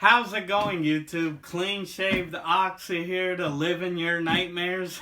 How's it going, YouTube? Clean shaved Oxy here to live in your nightmares.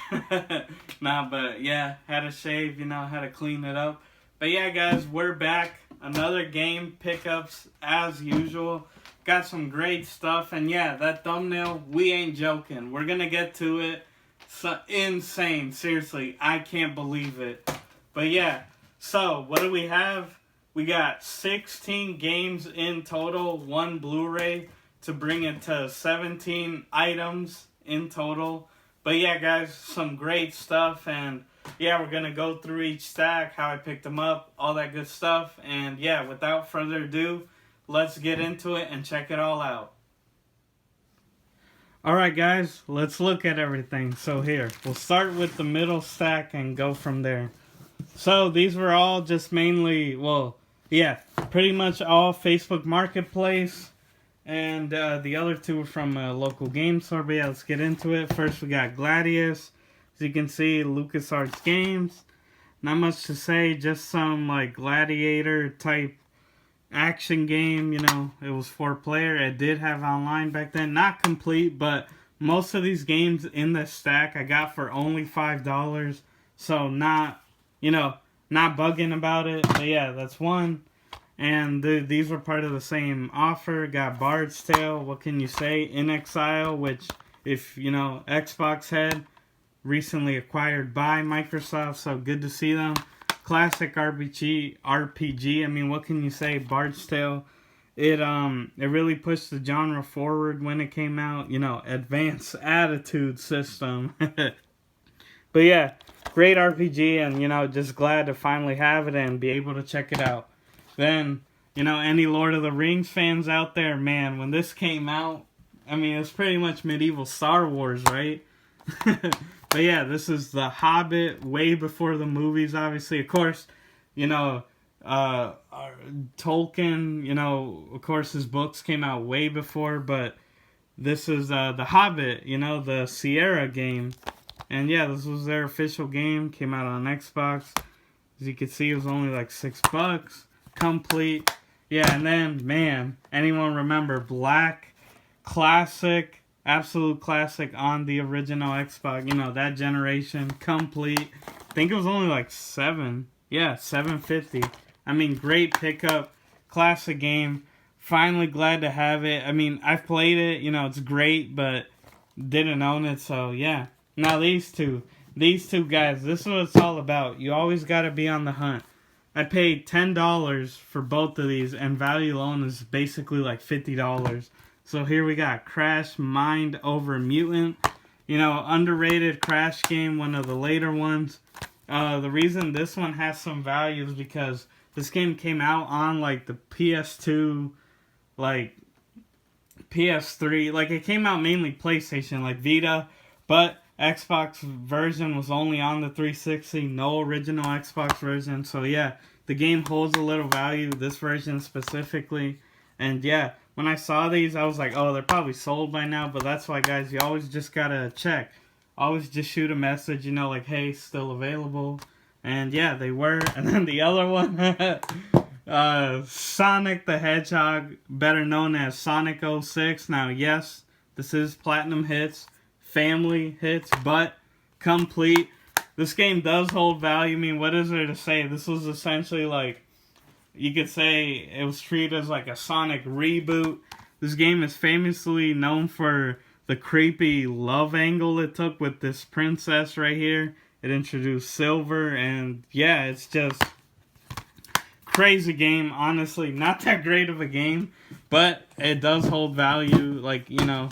Nah, but yeah, had to shave, had to clean it up. But yeah, guys, we're back. Another game pickups as usual. Got some great stuff. And yeah, that thumbnail, we ain't joking. We're gonna get to it. So insane. Seriously, I can't believe it. But yeah, so what do we have? We got 16 games in total, 1 Blu-ray to bring it to 17 items in total. But yeah, guys, some great stuff. And yeah, we're going to go through each stack, how I picked them up, all that good stuff. And yeah, without further ado, let's get into it and check it all out. Alright guys, let's look at everything. So here, we'll start with the middle stack and go from there. So these were all just mainly, well, yeah, pretty much all Facebook Marketplace. And the other two were from a local game store. But yeah, let's get into it. First we got Gladius. As you can see, LucasArts Games. Not much to say, just some like gladiator type action game. It was 4-player. It did have online back then. Not complete, but most of these games in the stack I got for only $5. So not bugging about it. But yeah, that's one. And these were part of the same offer. Got Bard's Tale, what can you say? In Exile, which, if Xbox head, recently acquired by Microsoft, so good to see them. Classic RPG. I mean, what can you say? Bard's Tale. It really pushed the genre forward when it came out. Advanced Attitude System. But yeah, great RPG, and just glad to finally have it and be able to check it out. Then, any Lord of the Rings fans out there, man, when this came out, I mean, it's pretty much medieval Star Wars, right? But yeah, this is The Hobbit, way before the movies, obviously. Of course, Tolkien, of course, his books came out way before, but this is The Hobbit, the Sierra game. And yeah, this was their official game, came out on Xbox. As you can see, it was only like $6. Complete. Yeah, and then, man, anyone remember Black? Classic, absolute classic on the original Xbox, that generation, complete. I think it was only like $750. I mean, great pickup, classic game. Finally glad to have it. I mean, I've played it, it's great, but didn't own it, so yeah. Now these two guys, this is what it's all about. You always got to be on the hunt. I paid $10 for both of these, and value alone is basically like $50. So here we got Crash Mind Over Mutant. Underrated Crash game, one of the later ones. The reason this one has some value is because this game came out on like the PS2, like PS3. Like it came out mainly PlayStation, like Vita, but Xbox version was only on the 360, no original Xbox version. So yeah, the game holds a little value, this version specifically. And yeah, when I saw these, I was like, oh, they're probably sold by now. But that's why, guys, you always just gotta check. Always just shoot a message, like, hey, still available. And yeah, they were. And then the other one, Sonic the Hedgehog, better known as Sonic 06. Now, yes, this is Platinum Hits, family hits, but complete. This game does hold value. I mean, what is there to say? This was essentially like, you could say it was treated as like a Sonic reboot. This game is famously known for the creepy love angle it took with this princess right here. It introduced Silver, and yeah, it's just crazy game. Honestly, not that great of a game, but it does hold value. Like,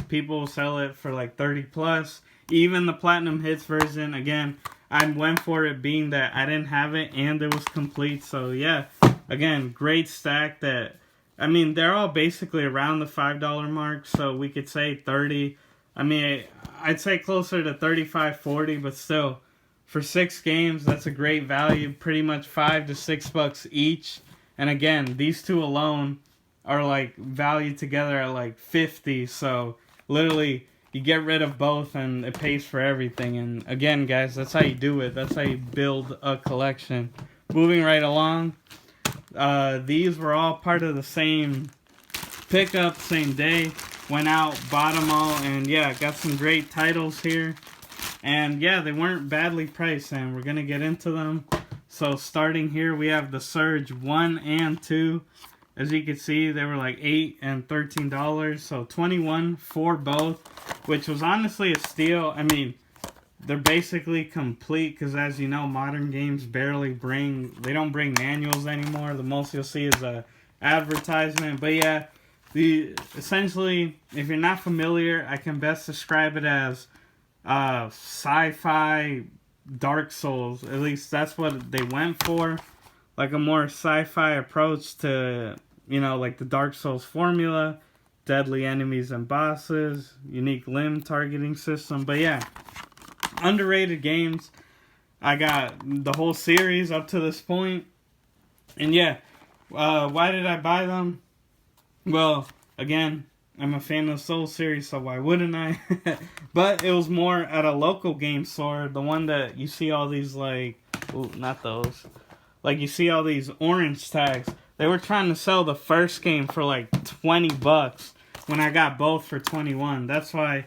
people sell it for like 30 plus. Even the Platinum Hits version, again, I went for it being that I didn't have it and it was complete. So yeah, again, great stack that, I mean, they're all basically around the $5 mark. So we could say 30. I mean, I'd say closer to 35, 40, but still, for 6 games, that's a great value. Pretty much $5 to $6 each. And again, these two alone are like valued together at like 50. So literally, you get rid of both and it pays for everything. And again, guys, that's how you do it. That's how you build a collection. Moving right along, these were all part of the same pickup, same day. went out, bought them all, and yeah, got some great titles here. And yeah, they weren't badly priced, and we're gonna get into them. So starting here, we have the Surge 1 and 2. As you can see, they were like $8 and $13, so $21 for both, which was honestly a steal. I mean, they're basically complete, because as you know, modern games barely they don't bring manuals anymore. The most you'll see is a advertisement. But yeah, essentially, if you're not familiar, I can best describe it as sci-fi Dark Souls. At least that's what they went for, like a more sci-fi approach to, you know, like the Dark Souls formula, deadly enemies and bosses, unique limb targeting system. But yeah, underrated games. I got the whole series up to this point. And yeah, why did I buy them? Well, again, I'm a fan of the Soul series, so why wouldn't I? But it was more at a local game store, the one that you see all these, like, ooh, not those. Like, you see all these orange tags. They were trying to sell the first game for like $20 when I got both for $21. That's why,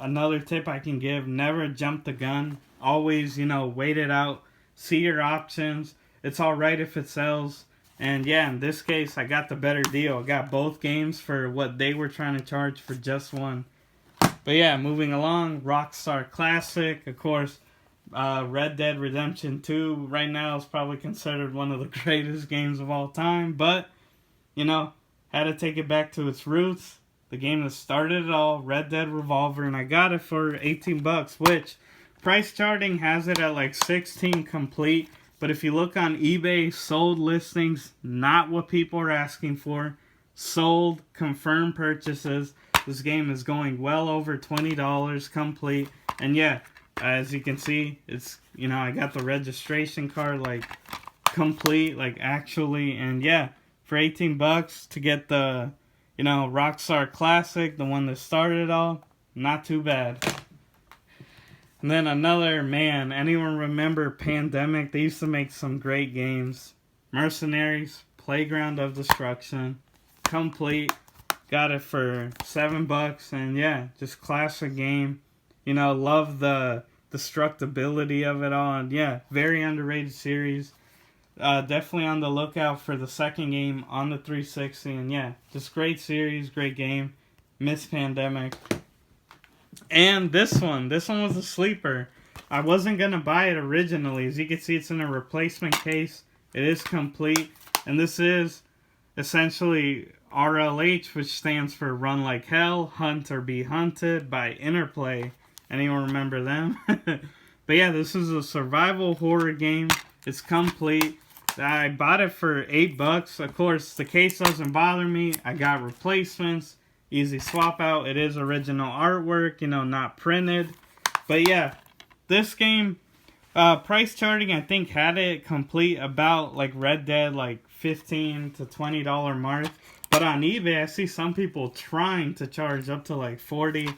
another tip I can give, never jump the gun. Always, you know, wait it out. See your options. It's alright if it sells. And yeah, in this case, I got the better deal. I got both games for what they were trying to charge for just one. But yeah, moving along, Rockstar Classic, of course, Red Dead Redemption 2 right now is probably considered one of the greatest games of all time. But, you know, had to take it back to its roots. The game that started it all, Red Dead Revolver, and I got it for $18, which price charting has it at like 16 complete. But if you look on eBay, sold listings, not what people are asking for. Sold, confirmed purchases. This game is going well over $20 complete. And yeah, as you can see, it's, you know, I got the registration card, like, complete, like, actually. And yeah, for $18 to get the, you know, Rockstar Classic, the one that started it all, not too bad. And then another, man, anyone remember Pandemic? They used to make some great games. Mercenaries, Playground of Destruction, complete. Got it for $7, and yeah, just classic game. You know, love the destructibility of it all, and yeah, very underrated series. Definitely on the lookout for the second game on the 360, and yeah, just great series, great game. Miss Pandemic. And this one was a sleeper. I wasn't going to buy it originally. As you can see, it's in a replacement case. It is complete. And this is essentially RLH, which stands for Run Like Hell, Hunt or Be Hunted by Interplay. Anyone remember them? But yeah, this is a survival horror game. It's complete. I bought it for $8. Of course, the case doesn't bother me. I got replacements. Easy swap out. It is original artwork, you know, not printed. But yeah, this game, price charting, I think, had it complete about like Red Dead, like $15 to $20 mark. But on eBay, I see some people trying to charge up to like $40.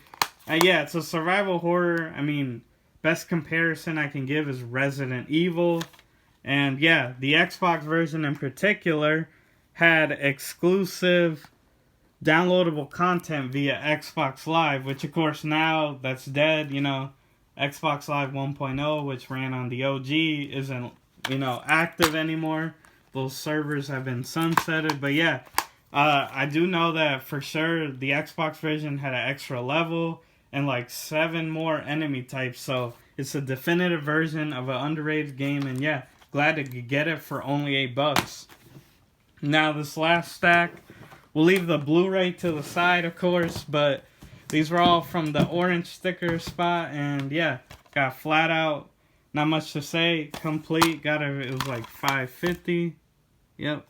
Yeah, it's a survival horror. I mean, best comparison I can give is Resident Evil. And yeah, the Xbox version in particular had exclusive downloadable content via Xbox Live, which of course now that's dead. You know, Xbox Live 1.0, which ran on the OG, isn't, you know, active anymore. Those servers have been sunsetted. But yeah, I do know that for sure the Xbox version had an extra level and like 7 more enemy types. So it's a definitive version of an underrated game. And yeah, glad to get it for only $8. Now this last stack, we'll leave the Blu-ray to the side, of course, but these were all from the orange sticker spot, and yeah, got flat out, not much to say, complete, it was like $5.50, yep,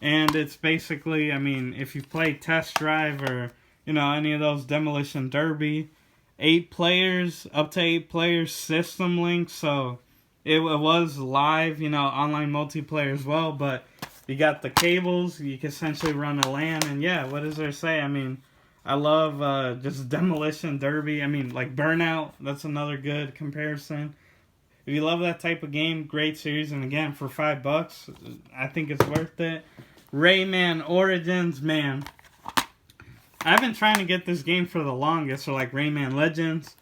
and it's basically, I mean, if you play Test Drive or, you know, any of those Demolition Derby, 8 players, up to 8 players, system link, so it was live, you know, online multiplayer as well, but you got the cables, you can essentially run a LAN, and yeah, what does there say? I mean, I love just Demolition Derby. I mean, like Burnout, that's another good comparison. If you love that type of game, great series, and again, for $5, I think it's worth it. Rayman Origins, man. I've been trying to get this game for the longest, or like Rayman Legends,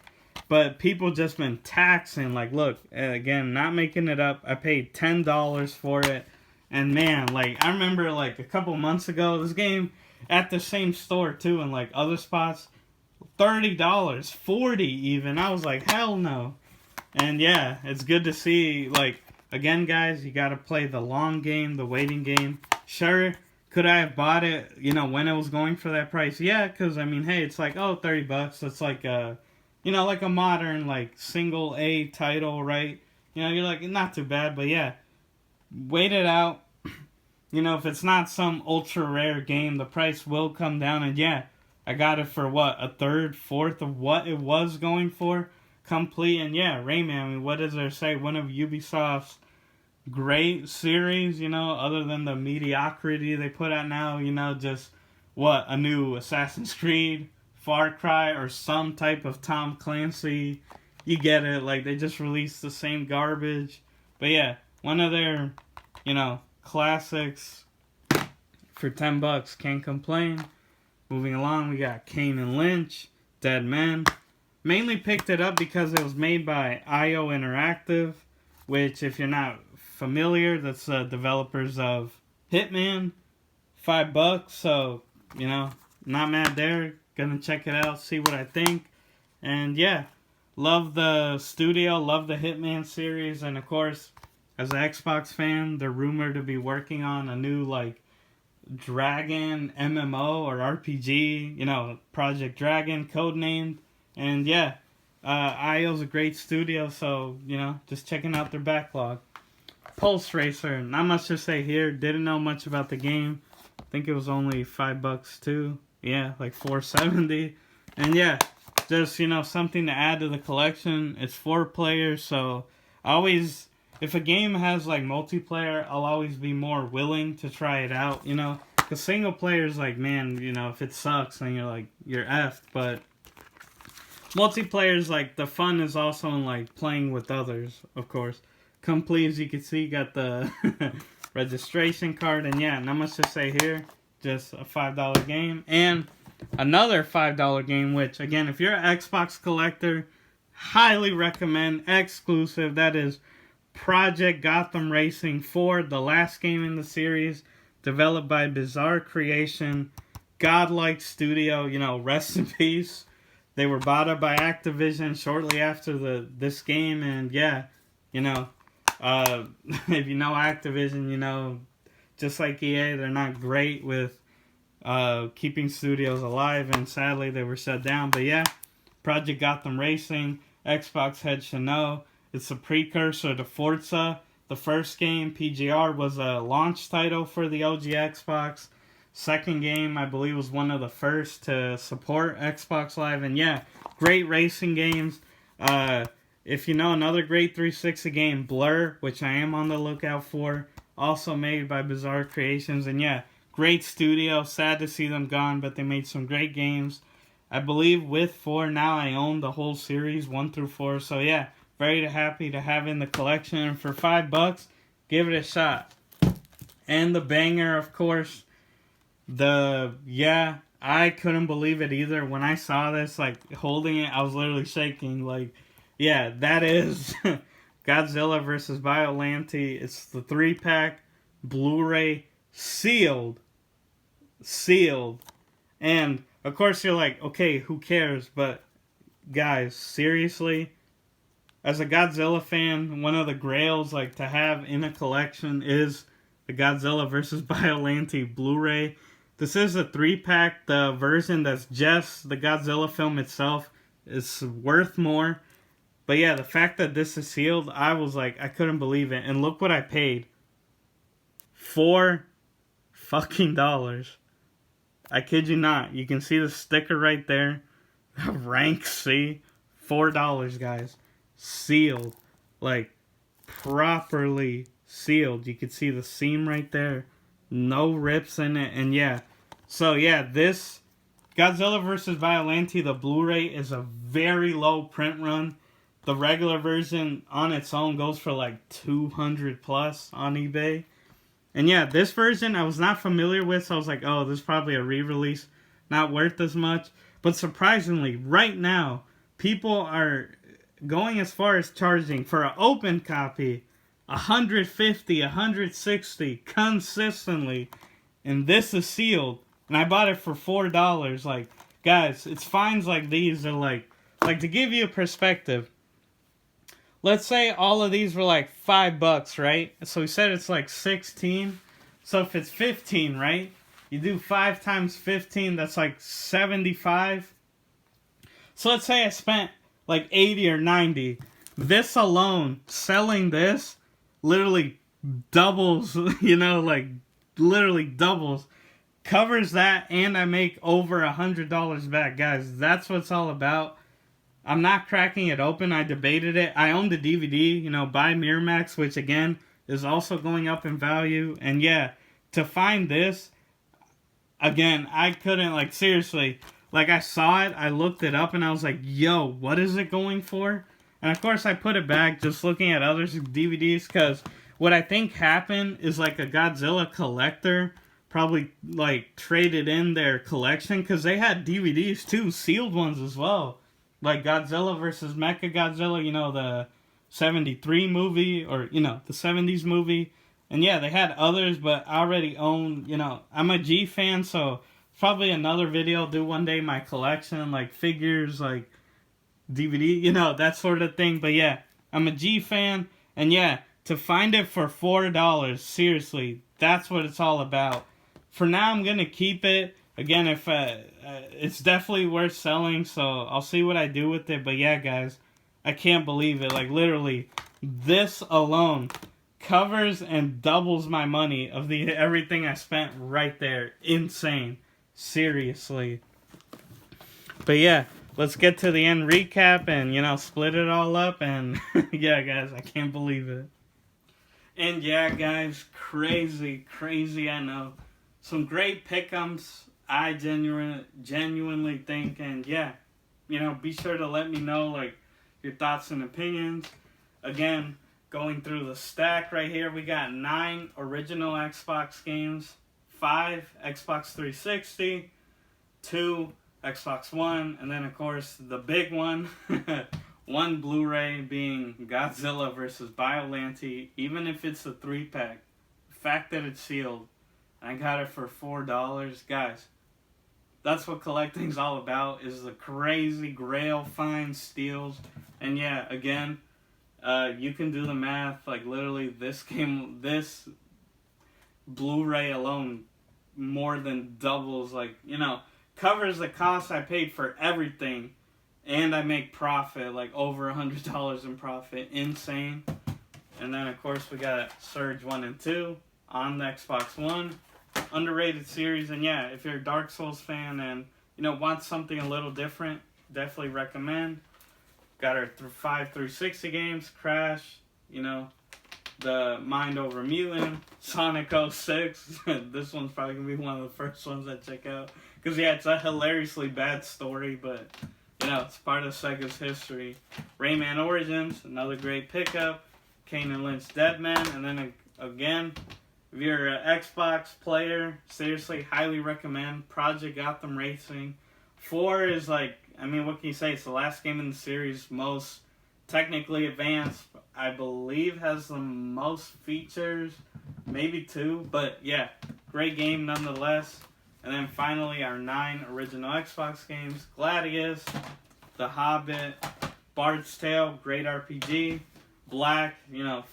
but people just been taxing. Like, look, again, not making it up. I paid $10 for it, and man, like, I remember like a couple months ago, this game at the same store too, and like other spots, $30, $40 even. I was like, hell no. And yeah, it's good to see. Like, again, guys, you got to play the long game, the waiting game. Sure. Could I have bought it, you know, when it was going for that price? Yeah, because, I mean, hey, it's like, oh, $30. It's like a, you know, like a modern, like, single A title, right? You know, you're like, not too bad, but yeah. Wait it out. You know, if it's not some ultra rare game, the price will come down. And yeah, I got it for what, a third, fourth of what it was going for? Complete. And yeah, Rayman, I mean, what does there say? One of Ubisoft's great series, you know, other than the mediocrity they put out now, you know, just what, a new Assassin's Creed, Far Cry, or some type of Tom Clancy. You get it, like they just released the same garbage. But yeah, one of their, you know, classics for $10, can't complain. Moving along, we got Kane and Lynch, Dead Men. Mainly picked it up because it was made by IO Interactive, which, if you're not familiar, that's the developers of Hitman. $5, so, you know, not mad there. Gonna check it out, see what I think. And yeah, love the studio, love the Hitman series, and of course, as an Xbox fan, they're rumored to be working on a new, like, Dragon MMO or RPG, you know, Project Dragon, codenamed. And yeah, IO's a great studio, so, you know, just checking out their backlog. Pulse Racer, not much to say here. Didn't know much about the game. I think it was only $5 too. Yeah, like $4.70. And yeah, just, you know, something to add to the collection. It's 4 players, so always, if a game has like multiplayer, I'll always be more willing to try it out, you know. Because single player is like, man, you know, if it sucks, then you're like, you're effed. But multiplayer is like, the fun is also in like playing with others, of course. Complete, as you can see, got the registration card, and yeah, not much to say here, just a $5 game, and another $5 game, which, again, if you're an Xbox collector, highly recommend, exclusive, that is Project Gotham Racing 4, the last game in the series, developed by Bizarre Creation, godlike studio, you know, rest in peace. They were bought up by Activision shortly after this game, and yeah, you know, if you know Activision, you know, just like EA, they're not great with keeping studios alive, and sadly they were shut down. But yeah, Project Gotham Racing, Xbox head should know. It's a precursor to Forza. The first game, PGR, was a launch title for the OG Xbox. Second game, I believe, was one of the first to support Xbox Live. And yeah, great racing games. If you know another great 360 game, Blur, which I am on the lookout for, also made by Bizarre Creations. And yeah, great studio. Sad to see them gone, but they made some great games. I believe with 4 now I own the whole series, 1 through 4. So yeah, very happy to have in the collection. And for $5, give it a shot. And the banger, of course, I couldn't believe it either. When I saw this, like, holding it, I was literally shaking, like, yeah, that is Godzilla vs. Violante. It's the 3-pack, Blu-ray, sealed. And, of course, you're like, okay, who cares? But, guys, seriously, as a Godzilla fan, one of the grails, like, to have in a collection is the Godzilla vs. Violante Blu-ray. This is a 3-pack. The version that's just the Godzilla film itself is worth more. But yeah, the fact that this is sealed, I was like, I couldn't believe it. And look what I paid. $4 fucking. I kid you not. You can see the sticker right there. Rank C. $4, guys. Sealed. Like, properly sealed. You can see the seam right there. No rips in it. And yeah. So yeah, this Godzilla vs. Violante, the Blu-ray, is a very low print run. The regular version on its own goes for like 200 plus on eBay. And yeah, this version I was not familiar with, so I was like, oh, this is probably a re-release. not worth as much. But surprisingly, right now, people are going as far as charging for an open copy 150, 160 consistently, and this is sealed. And I bought it for $4. Like, guys, it's finds like these are like to give you a perspective. Let's say all of these were like $5, right? So we said it's like 16. So if it's 15, right? You do 5 times 15, that's like 75. So let's say I spent like 80 or 90. This alone, selling this, literally doubles, like literally doubles. Covers that, and I make over $100 back. Guys, that's what it's all about. I'm not cracking it open. I debated it. I own the DVD, by Miramax, which again is also going up in value. And yeah, to find this, again, I couldn't, like, seriously, like, I saw it, I looked it up, and I was like, yo, what is it going for? And of course I put it back just looking at other DVDs, because what I think happened is like a Godzilla collector probably like traded in their collection, because they had DVDs too, sealed ones as well. Like Godzilla versus Mechagodzilla, the 73 movie, or, the 70s movie. And yeah, they had others, but I already own, I'm a G fan, so probably another video I'll do one day, my collection, like figures, like DVD, that sort of thing. But yeah, I'm a G fan, and yeah, to find it for $4, seriously, that's what it's all about. For now, I'm gonna keep it. Again, if it's definitely worth selling, so I'll see what I do with it. But yeah, guys, I can't believe it. Like, literally, this alone covers and doubles my money of everything I spent right there. Insane. Seriously. But yeah, let's get to the end recap and, split it all up. And yeah, guys, I can't believe it. And yeah, guys, crazy, I know. Some great pick-ups, I genuinely think. And yeah, be sure to let me know, like, your thoughts and opinions. Again, going through the stack right here, we got 9 original Xbox games, 5 Xbox 360, 2 Xbox One, and then of course the big one, 1 Blu-ray being Godzilla vs. Violante. Even if it's a 3-pack, the fact that it's sealed, I got it for $4, guys. That's what collecting's all about, is the crazy grail find steals. And yeah, again, you can do the math. Like, literally, this Blu-ray alone more than doubles, like, covers the cost I paid for everything, and I make profit, like over $100 in profit. Insane. And then of course we got Surge 1 and 2 on the Xbox One. Underrated series. And yeah, if you're a Dark Souls fan and want something a little different, definitely recommend. Got our 5 360 games, Crash, the Mind Over Mutant, Sonic 06. This one's probably going to be one of the first ones I check out. Because, yeah, it's a hilariously bad story, but, it's part of Sega's history. Rayman Origins, another great pickup. Kane and Lynch Deadman. And then, again, if you're an Xbox player, seriously, highly recommend Project Gotham Racing. 4 is, like, what can you say? It's the last game in the series, most technically advanced. I believe has the most features, maybe 2, but yeah, great game nonetheless. And then finally, our 9 original Xbox games: Gladius, The Hobbit, Bard's Tale, great RPG, Black,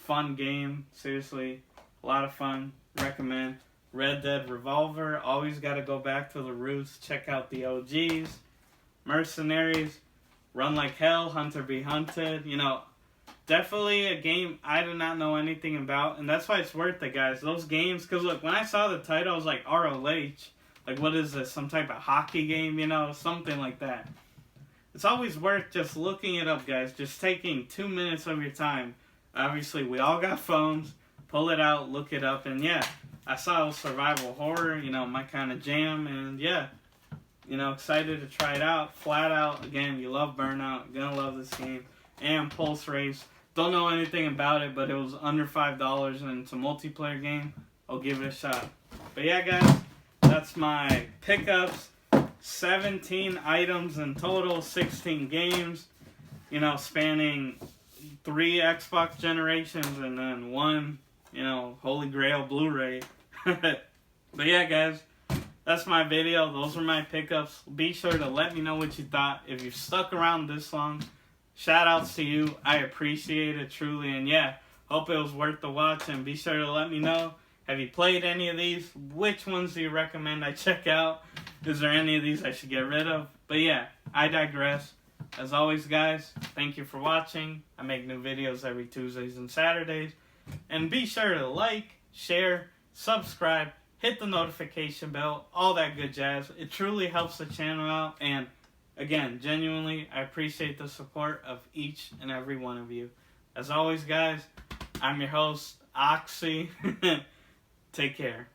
fun game, seriously, a lot of fun, recommend. Red Dead Revolver, always got to go back to the roots, check out the OGs. Mercenaries, Run Like Hell, Hunter be Hunted, definitely a game I do not know anything about, and that's why it's worth it, guys. Those games, because look, when I saw the title, I was like, ROH, like, what is this, some type of hockey game, something like that. It's always worth just looking it up, guys, just taking 2 minutes of your time. Obviously, we all got phones, pull it out, look it up, and yeah, I saw it was survival horror, my kind of jam, and yeah, excited to try it out, flat out. Again, you love Burnout, you're gonna love this game. And Pulse Race, don't know anything about it, but it was under $5 and it's a multiplayer game. I'll give it a shot. But yeah, guys, that's my pickups. 17 items in total, 16 games, you know, spanning 3 Xbox generations and then 1, you know, Holy Grail Blu-ray. But yeah, guys, that's my video. Those are my pickups. Be sure to let me know what you thought. If you've stuck around this long, shout outs to you. I appreciate it truly. And yeah, hope it was worth the watch. And be sure to let me know. Have you played any of these? Which ones do you recommend I check out? Is there any of these I should get rid of? But yeah, I digress. As always, guys, thank you for watching. I make new videos every Tuesdays and Saturdays. And be sure to like, share, subscribe, hit the notification bell, all that good jazz. It truly helps the channel out. And again, genuinely, I appreciate the support of each and every one of you. As always, guys, I'm your host, Oxy. Take care.